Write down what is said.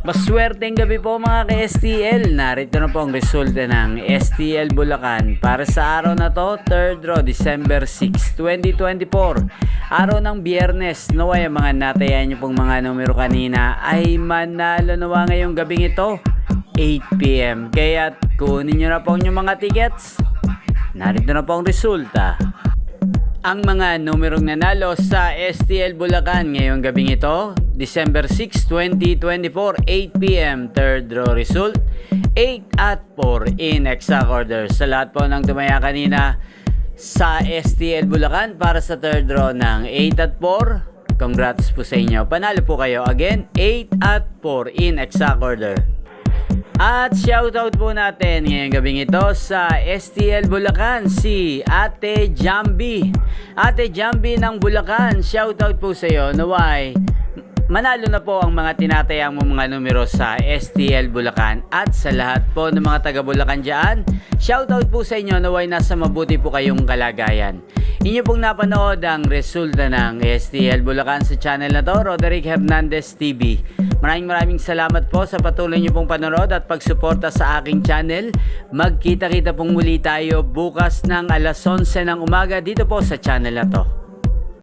Maswerteng gabi po mga ka-STL. Narito na po ang resulta ng STL Bulacan para sa araw na to, 3rd draw, December 6, 2024. Araw ng Biyernes. Naway ang mga natayan nyo pong mga numero kanina ay manalo nawa ngayong gabing ito, 8 PM. Kaya kunin nyo na po yung mga tickets. Narito na po ang resulta. Ang mga numerong nanalo sa STL Bulacan ngayong gabing ito, December 6, 2024, 8 PM, 3rd draw result, 8 at 4 in exact order. Sa lahat po ng tumaya kanina sa STL Bulacan para sa 3rd draw ng 8 at 4, congrats po sa inyo. Panalo po kayo. Again, 8 at 4 in exact order. At shoutout po natin ngayong gabing ito sa STL Bulacan, si Ate Jambi. Ate Jambi ng Bulacan, shoutout po sa iyo. Naway, manalo na po ang mga tinatayang mo mga numero sa STL Bulacan. At sa lahat po ng mga taga Bulacan dyan, shoutout po sa inyo. Naway nasa mabuti po kayong kalagayan. Inyo pong napanood ang resulta ng STL Bulacan sa channel na to, Roderick Hernandez TV. Maraming salamat po sa patuloy niyo pong panonood at pagsuporta sa aking channel. Magkita-kita pong muli tayo bukas ng alas 11 ng umaga dito po sa channel na to.